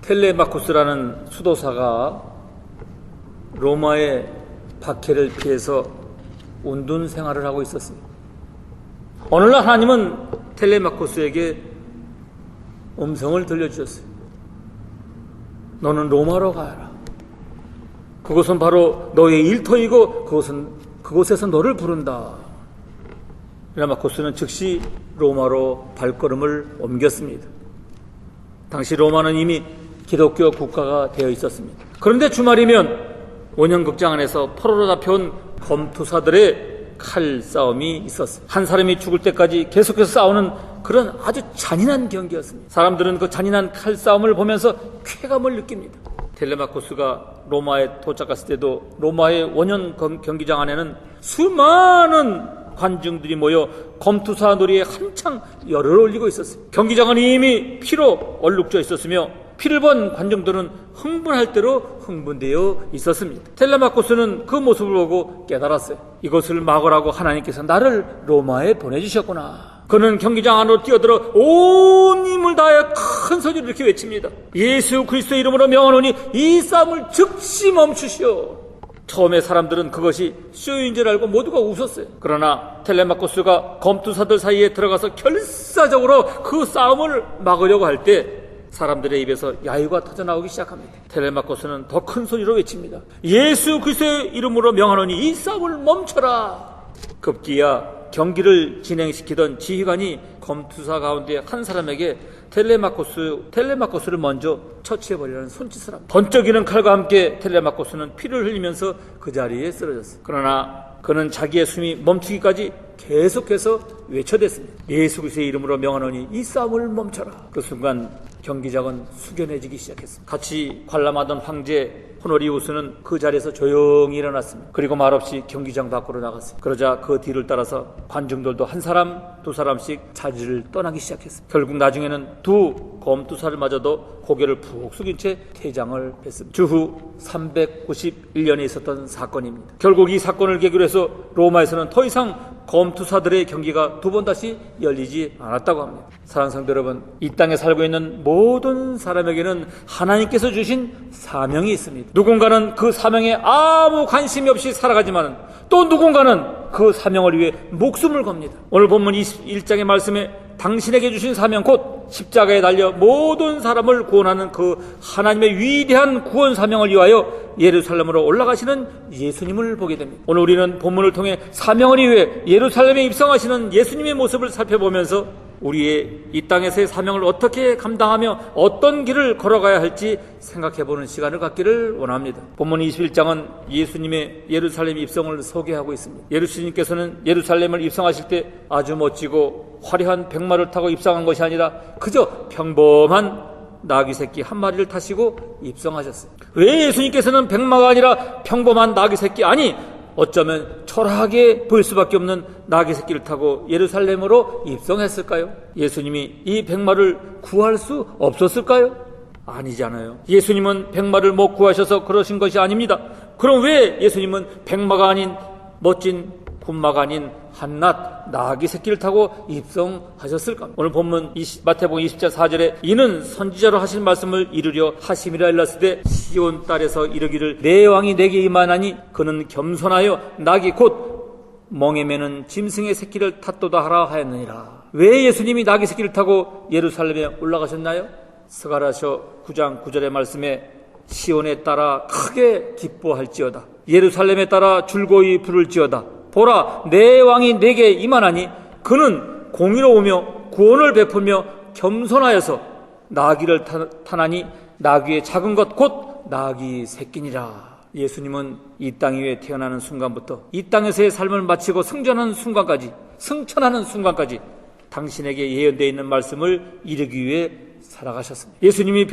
텔레마쿠스라는 수도사가 로마의 박해를 피해서 운둔 생활을 하고 있었습니다. 어느 날 하나님은 텔레마쿠스에게 음성을 들려주셨어요. 너는 로마로 가라. 그곳은 바로 너의 일터이고 그곳에서 너를 부른다. 텔레마쿠스는 즉시 로마로 발걸음을 옮겼습니다. 당시 로마는 이미 기독교 국가가 되어 있었습니다. 그런데 주말이면 원형극장 안에서 포로로 잡혀온 검투사들의 칼싸움이 있었어요. 한 사람이 죽을 때까지 계속해서 싸우는 그런 아주 잔인한 경기였습니다. 사람들은 그 잔인한 칼싸움을 보면서 쾌감을 느낍니다. 텔레마쿠스가 로마에 도착했을 때도 로마의 원형 경기장 안에는 수많은 관중들이 모여 검투사 놀이에 한창 열을 올리고 있었어요. 경기장은 이미 피로 얼룩져 있었으며 피를 본 관중들은 흥분할 대로 흥분되어 있었습니다. 텔레마쿠스는 그 모습을 보고 깨달았어요. 이것을 막으라고 하나님께서 나를 로마에 보내주셨구나. 그는 경기장 안으로 뛰어들어 온 힘을 다하여 큰 소리로 이렇게 외칩니다. 예수 그리스도의 이름으로 명하노니 이 싸움을 즉시 멈추시오. 처음에 사람들은 그것이 쇼인 줄 알고 모두가 웃었어요. 그러나 텔레마쿠스가 검투사들 사이에 들어가서 결사적으로 그 싸움을 막으려고 할 때 사람들의 입에서 야유가 터져나오기 시작합니다. 텔레마쿠스는 더 큰 소리로 외칩니다. 예수 그리스도의 이름으로 명하노니 이 싸움을 멈춰라. 급기야 경기를 진행시키던 지휘관이 검투사 가운데 한 사람에게 텔레마쿠스를 먼저 처치해버리라는 손짓을 합니다. 번쩍이는 칼과 함께 텔레마쿠스는 피를 흘리면서 그 자리에 쓰러졌어요. 그러나 그는 자기의 숨이 멈추기까지 계속해서 외쳐댔습니다. 예수 그리스도의 이름으로 명하노니 이 싸움을 멈춰라. 그 순간 경기장은 숙연해지기 시작했습니다. 같이 관람하던 황제 호노리우스는 그 자리에서 조용히 일어났습니다. 그리고 말없이 경기장 밖으로 나갔습니다. 그러자 그 뒤를 따라서 관중들도 한 사람 두 사람씩 자리를 떠나기 시작했습니다. 결국 나중에는 두 검투사들마저도 고개를 푹 숙인 채 퇴장을 했습니다. 주후 391년에 있었던 사건입니다. 결국 이 사건을 계기로 해서 로마에서는 더 이상 검투사들의 경기가 두 번 다시 열리지 않았다고 합니다. 사랑하는 성도 여러분, 이 땅에 살고 있는 모든 사람에게는 하나님께서 주신 사명이 있습니다. 누군가는 그 사명에 아무 관심이 없이 살아가지만 또 누군가는 그 사명을 위해 목숨을 겁니다. 오늘 본문 21장의 말씀에 당신에게 주신 사명 곧 십자가에 달려 모든 사람을 구원하는 그 하나님의 위대한 구원 사명을 위하여 예루살렘으로 올라가시는 예수님을 보게 됩니다. 오늘 우리는 본문을 통해 사명을 위해 예루살렘에 입성하시는 예수님의 모습을 살펴보면서 우리의 이 땅에서의 사명을 어떻게 감당하며 어떤 길을 걸어가야 할지 생각해보는 시간을 갖기를 원합니다. 본문 21장은 예수님의 예루살렘 입성을 소개하고 있습니다. 예수님께서는 예루살렘을 입성하실 때 아주 멋지고 화려한 백마를 타고 입성한 것이 아니라 그저 평범한 나귀 새끼 한 마리를 타시고 입성하셨어요. 왜 예수님께서는 백마가 아니라 평범한 나귀 새끼, 아니 어쩌면 초라하게 보일 수밖에 없는 나귀 새끼를 타고 예루살렘으로 입성했을까요? 예수님이 이 백마를 구할 수 없었을까요? 아니잖아요. 예수님은 백마를 못 구하셔서 그러신 것이 아닙니다. 그럼 왜 예수님은 백마가 아닌 멋진 군마가 아닌 한낱 나귀 새끼를 타고 입성하셨을까? 오늘 본문 마태복음 20장 4절에 이는 선지자로 하신 말씀을 이루려 하심이라 일렀으되 시온 딸에서 이르기를 내 왕이 내게 임하나니 그는 겸손하여 낙이 곧 멍에 매는 짐승의 새끼를 탔도다 하라 하였느니라. 왜 예수님이 낙이 새끼를 타고 예루살렘에 올라가셨나요? 스가랴서 9장 9절의 말씀에 시온에 따라 크게 기뻐할지어다 예루살렘에 따라 줄거이 부를지어다 보라 내 왕이 내게 임하나니 그는 공의로우며 구원을 베풀며 겸손하여서 나귀를 타나니 나귀의 작은 것 곧 나귀 새끼니라. 예수님은 이 땅 위에 태어나는 순간부터 이 땅에서의 삶을 마치고 승천하는 순간까지 당신에게 예언되어 있는 말씀을 이루기 위해 살아가셨습니다. 예수님이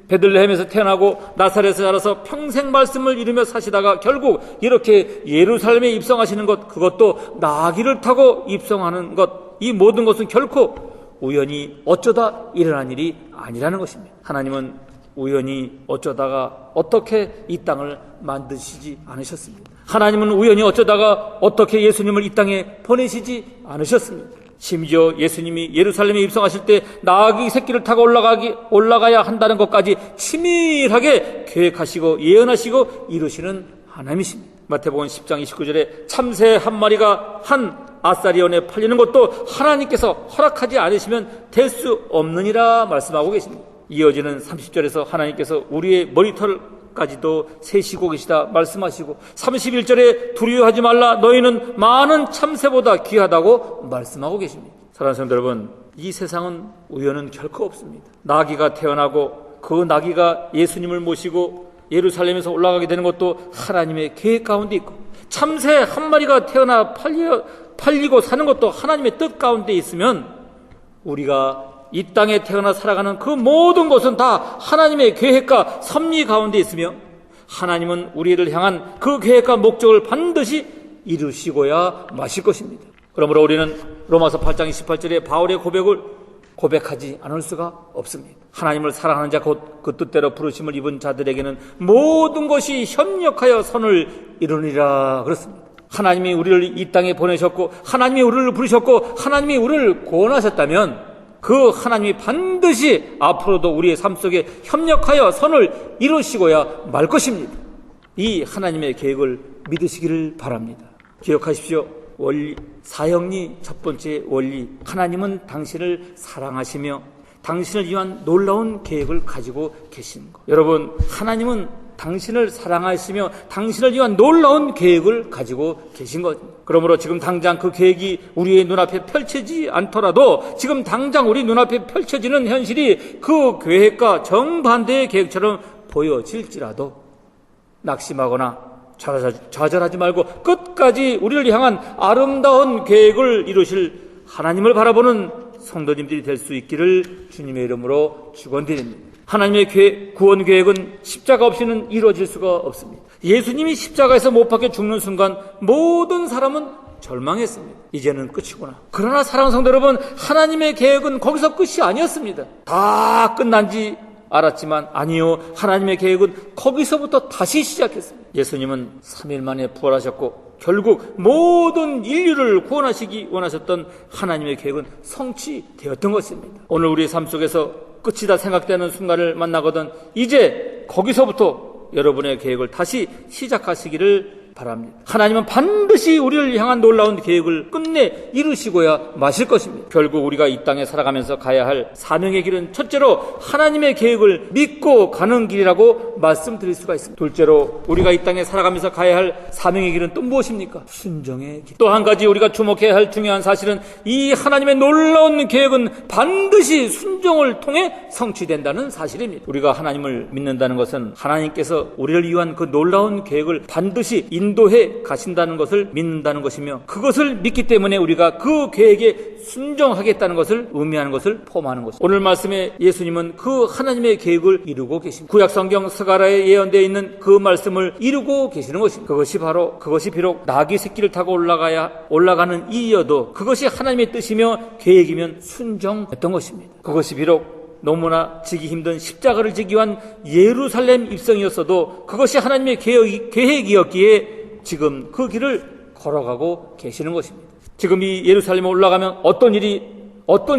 베들레헴에서 태어나고 나사렛에서 자라서 평생 말씀을 이루며 사시다가 결국 이렇게 예루살렘에 입성하시는 것, 그것도 나귀를 타고 입성하는 것, 이 모든 것은 결코 우연히 어쩌다 일어난 일이 아니라는 것입니다. 하나님은 우연히 어쩌다가 어떻게 이 땅을 만드시지 않으셨습니다. 하나님은 우연히 어쩌다가 어떻게 예수님을 이 땅에 보내시지 않으셨습니다. 심지어 예수님이 예루살렘에 입성하실 때 나귀 새끼를 타고 올라가야 한다는 것까지 치밀하게 계획하시고 예언하시고 이루시는 하나님이십니다. 마태복음 10장 29절에 참새 한 마리가 한 아사리온에 팔리는 것도 하나님께서 허락하지 않으시면 될 수 없느니라 말씀하고 계십니다. 이어지는 30절에서 하나님께서 우리의 머리털까지도 세시고 계시다 말씀하시고 31절에 두려워하지 말라 너희는 많은 참새보다 귀하다고 말씀하고 계십니다. 사랑하는 성도 여러분, 이 세상은 우연은 결코 없습니다. 나귀가 태어나고 그 나귀가 예수님을 모시고 예루살렘에서 올라가게 되는 것도 하나님의 계획 가운데 있고, 참새 한 마리가 태어나 팔리고 사는 것도 하나님의 뜻 가운데 있으면, 우리가 이 땅에 태어나 살아가는 그 모든 것은 다 하나님의 계획과 섭리 가운데 있으며, 하나님은 우리를 향한 그 계획과 목적을 반드시 이루시고야 마실 것입니다. 그러므로 우리는 로마서 8장 28절에 바울의 고백을 고백하지 않을 수가 없습니다. 하나님을 사랑하는 자 곧 그 뜻대로 부르심을 입은 자들에게는 모든 것이 협력하여 선을 이루니라 그렇습니다. 하나님이 우리를 이 땅에 보내셨고 하나님이 우리를 부르셨고 하나님이 우리를 구원하셨다면 그 하나님이 반드시 앞으로도 우리의 삶 속에 협력하여 선을 이루시고야 말 것입니다. 이 하나님의 계획을 믿으시기를 바랍니다. 기억하십시오. 원리, 사형리 첫 번째 원리, 하나님은 당신을 사랑하시며 당신을 위한 놀라운 계획을 가지고 계신 것. 여러분, 하나님은 당신을 사랑하시며 당신을 위한 놀라운 계획을 가지고 계신 것. 그러므로 지금 당장 그 계획이 우리의 눈앞에 펼쳐지지 않더라도 지금 당장 우리 눈앞에 펼쳐지는 현실이 그 계획과 정반대의 계획처럼 보여질지라도 낙심하거나 좌절하지 말고 끝까지 우리를 향한 아름다운 계획을 이루실 하나님을 바라보는 성도님들이 될 수 있기를 주님의 이름으로 축원드립니다. 하나님의 구원 계획은 십자가 없이는 이루어질 수가 없습니다. 예수님이 십자가에서 못 박혀 죽는 순간 모든 사람은 절망했습니다. 이제는 끝이구나. 그러나 사랑하는 성도 여러분, 하나님의 계획은 거기서 끝이 아니었습니다. 다 끝난지 알았지만 아니요, 하나님의 계획은 거기서부터 다시 시작했습니다. 예수님은 3일 만에 부활하셨고 결국 모든 인류를 구원하시기 원하셨던 하나님의 계획은 성취되었던 것입니다. 오늘 우리의 삶 속에서 끝이다 생각되는 순간을 만나거든 이제 거기서부터 여러분의 계획을 다시 시작하시기를 바랍니다. 하나님은 반드시 우리를 향한 놀라운 계획을 끝내 이루시고야 마실 것입니다. 결국 우리가 이 땅에 살아가면서 가야 할 사명의 길은 첫째로 하나님의 계획을 믿고 가는 길이라고 말씀드릴 수가 있습니다. 둘째로 우리가 이 땅에 살아가면서 가야 할 사명의 길은 또 무엇입니까? 순종의 길. 또 한 가지 우리가 주목해야 할 중요한 사실은 이 하나님의 놀라운 계획은 반드시 순종을 통해 성취된다는 사실입니다. 우리가 하나님을 믿는다는 것은 하나님께서 우리를 위한 그 놀라운 계획을 반드시 인도해 가신다는 것을 믿는다는 것이며 그것을 믿기 때문에 우리가 그 계획에 순종하겠다는 것을 의미하는 것을 포함하는 것입니다. 오늘 말씀에 예수님은 그 하나님의 계획을 이루고 계십니다. 구약성경 스가랴에 예언되어 있는 그 말씀을 이루고 계시는 것입니다. 그것이 비록 나귀 새끼를 타고 올라가는 이여도 그것이 하나님의 뜻이며 계획이면 순종했던 것입니다. 그것이 비록 너무나 지기 힘든 십자가를 지기 위한 예루살렘 입성이었어도 그것이 하나님의 계획이었기에 지금 그 길을 걸어가고 계시는 것입니다. 지금 이 예루살렘에 올라가면 어떤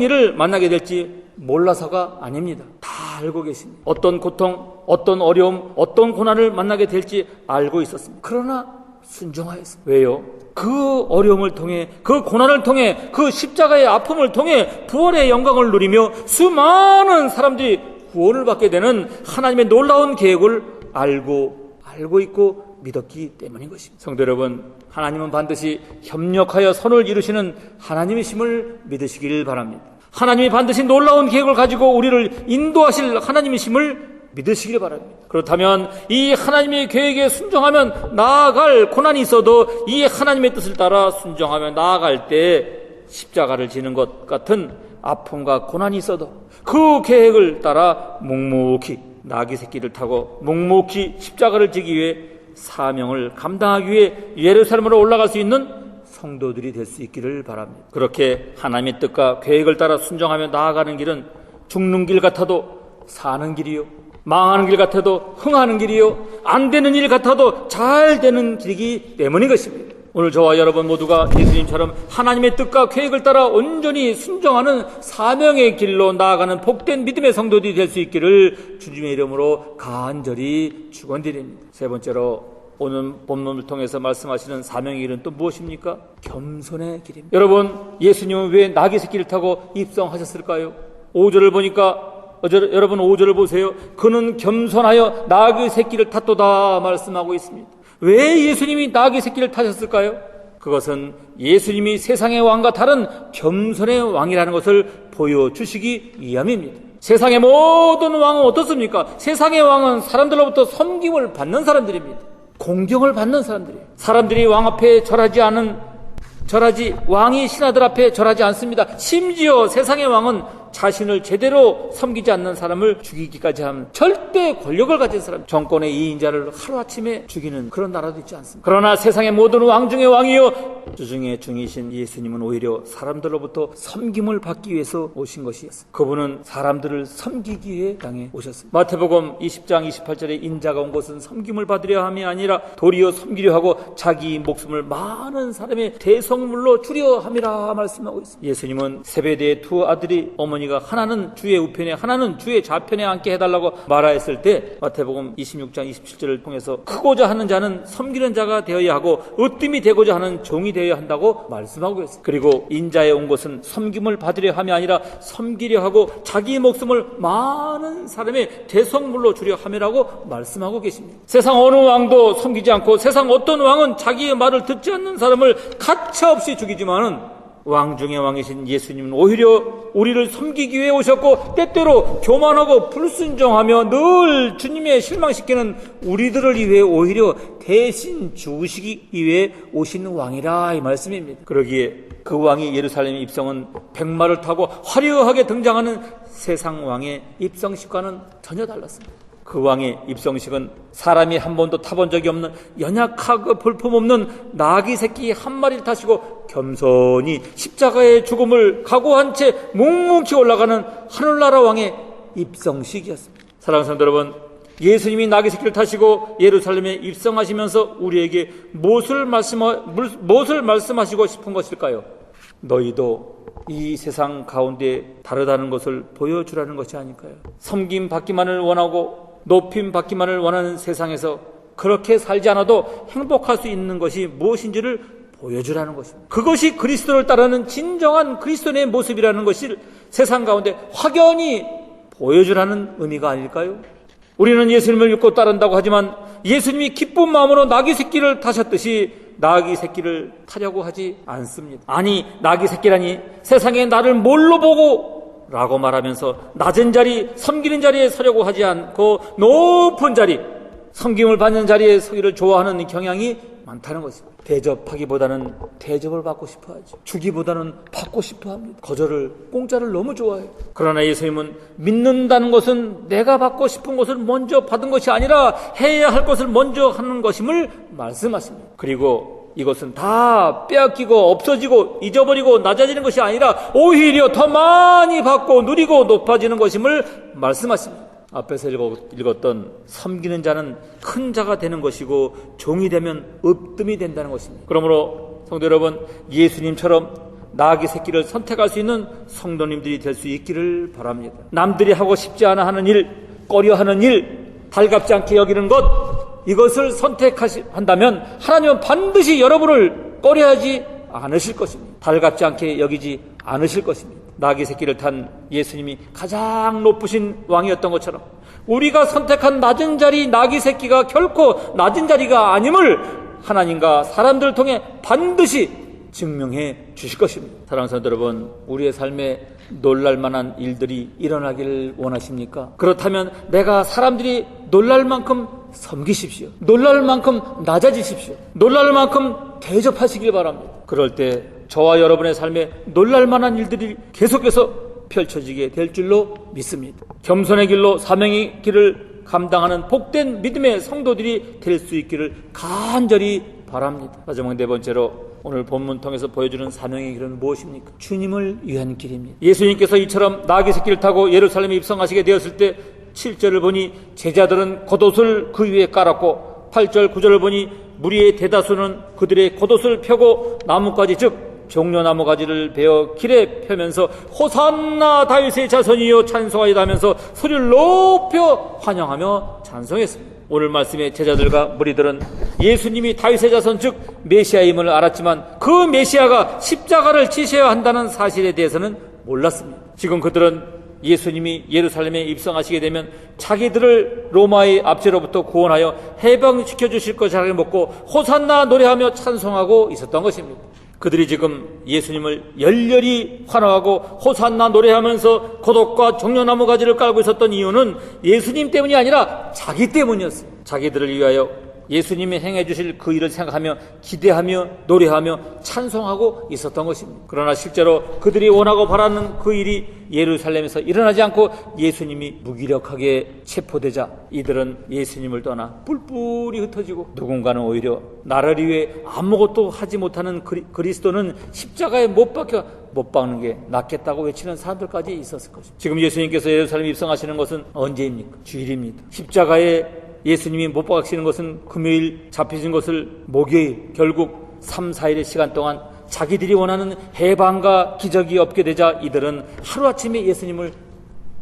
일을 만나게 될지 몰라서가 아닙니다. 다 알고 계십니다. 어떤 고통, 어떤 어려움, 어떤 고난을 만나게 될지 알고 있었습니다. 그러나 순종하였습니다. 왜요? 그 어려움을 통해, 그 고난을 통해, 그 십자가의 아픔을 통해 부활의 영광을 누리며 수많은 사람들이 구원을 받게 되는 하나님의 놀라운 계획을 알고 있고 믿었기 때문인 것입니다. 성도 여러분, 하나님은 반드시 협력하여 선을 이루시는 하나님이심을 믿으시길 바랍니다. 하나님이 반드시 놀라운 계획을 가지고 우리를 인도하실 하나님이심을 믿으시길 바랍니다. 그렇다면 이 하나님의 계획에 순종하면 나아갈 고난이 있어도 이 하나님의 뜻을 따라 순종하며 나아갈 때 십자가를 지는 것 같은 아픔과 고난이 있어도 그 계획을 따라 묵묵히 나귀 새끼를 타고 묵묵히 십자가를 지기 위해 사명을 감당하기 위해 예루살렘으로 올라갈 수 있는 성도들이 될 수 있기를 바랍니다. 그렇게 하나님의 뜻과 계획을 따라 순종하며 나아가는 길은 죽는 길 같아도 사는 길이요, 망하는 길 같아도 흥하는 길이요, 안 되는 일 같아도 잘 되는 길이기 때문인 것입니다. 오늘 저와 여러분 모두가 예수님처럼 하나님의 뜻과 계획을 따라 온전히 순종하는 사명의 길로 나아가는 복된 믿음의 성도들이 될 수 있기를 주님의 이름으로 간절히 축원드립니다. 세 번째로 오늘 본문을 통해서 말씀하시는 사명의 길은 또 무엇입니까? 겸손의 길입니다. 여러분, 예수님은 왜 나귀 새끼를 타고 입성하셨을까요? 5절을 보니까 여러분 5절을 보세요. 그는 겸손하여 나귀 새끼를 탔도다 말씀하고 있습니다. 왜 예수님이 나귀 새끼를 타셨을까요? 그것은 예수님이 세상의 왕과 다른 겸손의 왕이라는 것을 보여주시기 위함입니다. 세상의 모든 왕은 어떻습니까? 세상의 왕은 사람들로부터 섬김을 받는 사람들입니다. 공경을 받는 사람들이에요. 사람들이 왕 앞에 왕이 신하들 앞에 절하지 않습니다. 심지어 세상의 왕은 자신을 제대로 섬기지 않는 사람을 죽이기까지 하는 절대 권력을 가진 사람, 정권의 2인자를 하루아침에 죽이는 그런 나라도 있지 않습니까? 그러나 세상의 모든 왕 중의 왕이요 주중의 중이신 예수님은 오히려 사람들로부터 섬김을 받기 위해서 오신 것이었습니다. 그분은 사람들을 섬기기 위해 땅에 오셨습니다. 마태복음 20장 28절에 인자가 온 것은 섬김을 받으려 함이 아니라 도리어 섬기려 하고 자기 목숨을 많은 사람의 대성물로 주려 함이라 말씀하고 있습니다. 예수님은 세베대의 두 아들이 어머니가 하나는 주의 우편에 하나는 주의 좌편에 앉게 해달라고 말하였을 때 마태복음 26장 27절을 통해서 크고자 하는 자는 섬기는 자가 되어야 하고 으뜸이 되고자 하는 종이 되어야 한다고 말씀하고 있습니다. 그리고 인자에 온 것은 섬김을 받으려 함이 아니라 섬기려 하고 자기 목숨을 많은 사람의 대성물로 주려 함이라고 말씀하고 계십니다. 세상 어느 왕도 섬기지 않고 세상 어떤 왕은 자기의 말을 듣지 않는 사람을 가차없이 죽이지만은 왕 중의 왕이신 예수님은 오히려 우리를 섬기기 위해 오셨고 때때로 교만하고 불순종하며 늘 주님의 실망시키는 우리들을 위해 오히려 대신 죽으시기 위해 오시는 왕이라 이 말씀입니다. 그러기에 그 왕이 예루살렘에 입성은 백마를 타고 화려하게 등장하는 세상 왕의 입성식과는 전혀 달랐습니다. 그 왕의 입성식은 사람이 한 번도 타본 적이 없는 연약하고 볼품없는 나귀 새끼 한 마리를 타시고 겸손히 십자가의 죽음을 각오한 채 묵묵히 올라가는 하늘나라 왕의 입성식이었습니다. 사랑하는 성도 여러분, 예수님이 나귀 새끼를 타시고 예루살렘에 입성하시면서 우리에게 무엇을 말씀하시고 싶은 것일까요? 너희도 이 세상 가운데 다르다는 것을 보여주라는 것이 아닐까요? 섬김 받기만을 원하고 높임 받기만을 원하는 세상에서 그렇게 살지 않아도 행복할 수 있는 것이 무엇인지를 보여주라는 것입니다. 그것이 그리스도를 따르는 진정한 그리스도의 모습이라는 것을 세상 가운데 확연히 보여주라는 의미가 아닐까요? 우리는 예수님을 믿고 따른다고 하지만 예수님이 기쁜 마음으로 나귀 새끼를 타셨듯이 나귀 새끼를 타려고 하지 않습니다. 아니, 나귀 새끼라니 세상에 나를 뭘로 보고 라고 말하면서 낮은 자리, 섬기는 자리에 서려고 하지 않고 높은 자리, 섬김을 받는 자리에 서기를 좋아하는 경향이 많다는 것입니다. 대접하기보다는 대접을 받고 싶어 하죠. 주기보다는 받고 싶어 합니다. 공짜를 너무 좋아해요. 그러나 예수님은 믿는다는 것은 내가 받고 싶은 것을 먼저 받은 것이 아니라 해야 할 것을 먼저 하는 것임을 말씀하십니다. 그리고 이것은 다 빼앗기고 없어지고 잊어버리고 낮아지는 것이 아니라 오히려 더 많이 받고 누리고 높아지는 것임을 말씀하십니다. 앞에서 읽었던 섬기는 자는 큰 자가 되는 것이고 종이 되면 으뜸이 된다는 것입니다. 그러므로 성도 여러분, 예수님처럼 나귀 새끼를 선택할 수 있는 성도님들이 될 수 있기를 바랍니다. 남들이 하고 싶지 않아 하는 일, 꺼려하는 일, 달갑지 않게 여기는 것, 이것을 선택한다면 하나님은 반드시 여러분을 꺼려하지 않으실 것입니다. 달갑지 않게 여기지 않으실 것입니다. 나귀 새끼를 탄 예수님이 가장 높으신 왕이었던 것처럼 우리가 선택한 낮은 자리 나귀 새끼가 결코 낮은 자리가 아님을 하나님과 사람들을 통해 반드시 증명해 주실 것입니다. 사랑하는 성도 여러분, 우리의 삶에 놀랄만한 일들이 일어나기를 원하십니까? 그렇다면 내가 사람들이 놀랄 만큼 섬기십시오. 놀랄 만큼 낮아지십시오. 놀랄 만큼 대접하시길 바랍니다. 그럴 때 저와 여러분의 삶에 놀랄 만한 일들이 계속해서 펼쳐지게 될 줄로 믿습니다. 겸손의 길로 사명의 길을 감당하는 복된 믿음의 성도들이 될 수 있기를 간절히 바랍니다. 마지막 네 번째로 오늘 본문 통해서 보여주는 사명의 길은 무엇입니까? 주님을 위한 길입니다. 예수님께서 이처럼 나귀 새끼를 타고 예루살렘에 입성하시게 되었을 때 7절을 보니 제자들은 겉옷을 그 위에 깔았고 8절 9절을 보니 무리의 대다수는 그들의 겉옷을 펴고 나뭇가지 즉 종려나무 가지를 베어 길에 펴면서 호산나 다윗의 자손이여 찬송하리다 하면서 소리를 높여 환영하며 찬송했습니다. 오늘 말씀의 제자들과 무리들은 예수님이 다윗의 자손 즉 메시아임을 알았지만 그 메시아가 십자가를 지셔야 한다는 사실에 대해서는 몰랐습니다. 지금 그들은 예수님이 예루살렘에 입성하시게 되면 자기들을 로마의 압제로부터 구원하여 해방시켜 주실 것이라고 먹고 호산나 노래하며 찬송하고 있었던 것입니다. 그들이 지금 예수님을 열렬히 환호하고 호산나 노래하면서 겉옷과 종려나무 가지를 깔고 있었던 이유는 예수님 때문이 아니라 자기 때문이었어요. 자기들을 위하여 예수님이 행해 주실 그 일을 생각하며 기대하며 노래하며 찬송하고 있었던 것입니다. 그러나 실제로 그들이 원하고 바라는 그 일이 예루살렘에서 일어나지 않고 예수님이 무기력하게 체포되자 이들은 예수님을 떠나 뿔뿔이 흩어지고 누군가는 오히려 나를 위해 아무것도 하지 못하는 그리스도는 십자가에 못 박는 게 낫겠다고 외치는 사람들까지 있었을 것입니다. 지금 예수님께서 예루살렘에 입성하시는 것은 언제입니까? 주일입니다. 십자가에 예수님이 못 박히시는 것은 금요일, 잡히신 것을 목요일, 결국 3, 4일의 시간 동안 자기들이 원하는 해방과 기적이 없게 되자 이들은 하루아침에 예수님을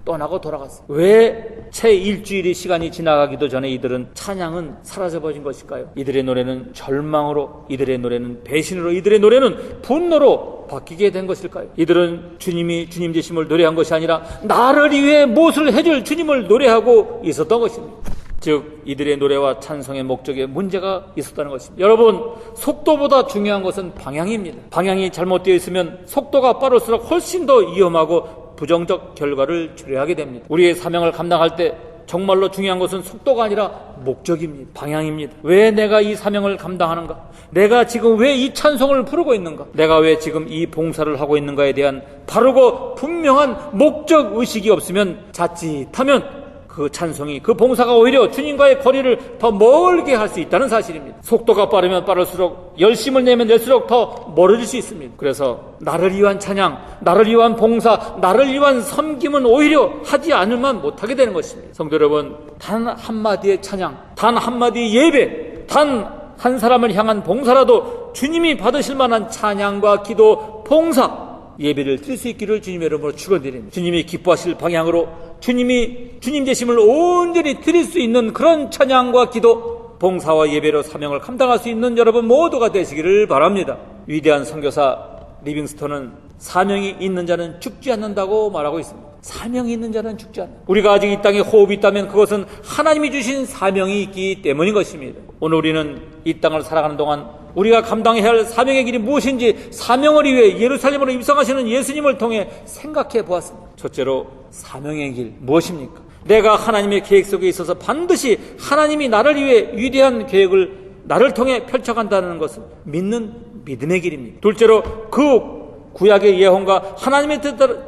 떠나고 돌아갔어요. 왜 채 일주일의 시간이 지나가기도 전에 이들은 찬양은 사라져버린 것일까요? 이들의 노래는 절망으로, 이들의 노래는 배신으로, 이들의 노래는 분노로 바뀌게 된 것일까요? 이들은 주님이 주님 되심을 노래한 것이 아니라 나를 위해 무엇을 해줄 주님을 노래하고 있었던 것입니다. 즉 이들의 노래와 찬송의 목적에 문제가 있었다는 것입니다. 여러분, 속도보다 중요한 것은 방향입니다. 방향이 잘못되어 있으면 속도가 빠를수록 훨씬 더 위험하고 부정적 결과를 초래하게 됩니다. 우리의 사명을 감당할 때 정말로 중요한 것은 속도가 아니라 목적입니다. 방향입니다. 왜 내가 이 사명을 감당하는가? 내가 지금 왜 이 찬송을 부르고 있는가? 내가 왜 지금 이 봉사를 하고 있는가에 대한 바르고 분명한 목적 의식이 없으면 자칫하면 그 찬송이, 그 봉사가 오히려 주님과의 거리를 더 멀게 할 수 있다는 사실입니다. 속도가 빠르면 빠를수록, 열심을 내면 낼수록 더 멀어질 수 있습니다. 그래서 나를 위한 찬양, 나를 위한 봉사, 나를 위한 섬김은 오히려 하지 않으면 못하게 되는 것입니다. 성도 여러분, 단 한마디의 찬양, 단 한마디의 예배, 단 한 사람을 향한 봉사라도 주님이 받으실 만한 찬양과 기도, 봉사, 예배를 드릴 수 있기를 주님의 이름으로 축원드립니다. 주님이 기뻐하실 방향으로 주님이 주님 되심을 온전히 드릴 수 있는 그런 찬양과 기도, 봉사와 예배로 사명을 감당할 수 있는 여러분 모두가 되시기를 바랍니다. 위대한 선교사 리빙스턴은 사명이 있는 자는 죽지 않는다고 말하고 있습니다. 사명이 있는 자는 죽지 않는다. 우리가 아직 이 땅에 호흡이 있다면 그것은 하나님이 주신 사명이 있기 때문인 것입니다. 오늘 우리는 이 땅을 살아가는 동안 우리가 감당해야 할 사명의 길이 무엇인지 사명을 위해 예루살렘으로 입성하시는 예수님을 통해 생각해 보았습니다. 첫째로 사명의 길 무엇입니까? 내가 하나님의 계획 속에 있어서 반드시 하나님이 나를 위해 위대한 계획을 나를 통해 펼쳐간다는 것을 믿는 믿음의 길입니다. 둘째로 그 구약의 예언과 하나님의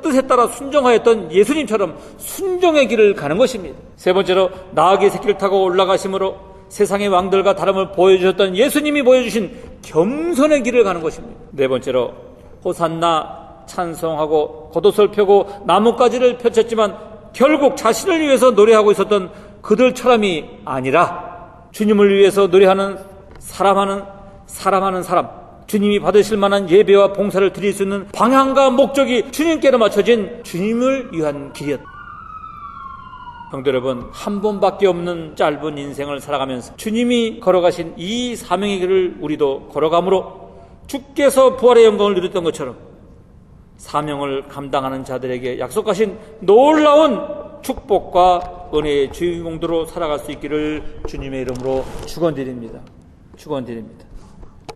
뜻에 따라 순종하였던 예수님처럼 순종의 길을 가는 것입니다. 세 번째로 나귀의 새끼를 타고 올라가심으로 세상의 왕들과 다름을 보여주셨던 예수님이 보여주신 겸손의 길을 가는 것입니다. 네 번째로 호산나 찬송하고 겉옷을 펴고 나뭇가지를 펼쳤지만 결국 자신을 위해서 노래하고 있었던 그들처럼이 아니라 주님을 위해서 노래하는 사람, 주님이 받으실 만한 예배와 봉사를 드릴 수 있는 방향과 목적이 주님께로 맞춰진 주님을 위한 길이었다. 성도 여러분, 한 번밖에 없는 짧은 인생을 살아가면서 주님이 걸어가신 이 사명의 길을 우리도 걸어감으로 주께서 부활의 영광을 누렸던 것처럼 사명을 감당하는 자들에게 약속하신 놀라운 축복과 은혜의 주인공들로 살아갈 수 있기를 주님의 이름으로 축원드립니다. 축원드립니다.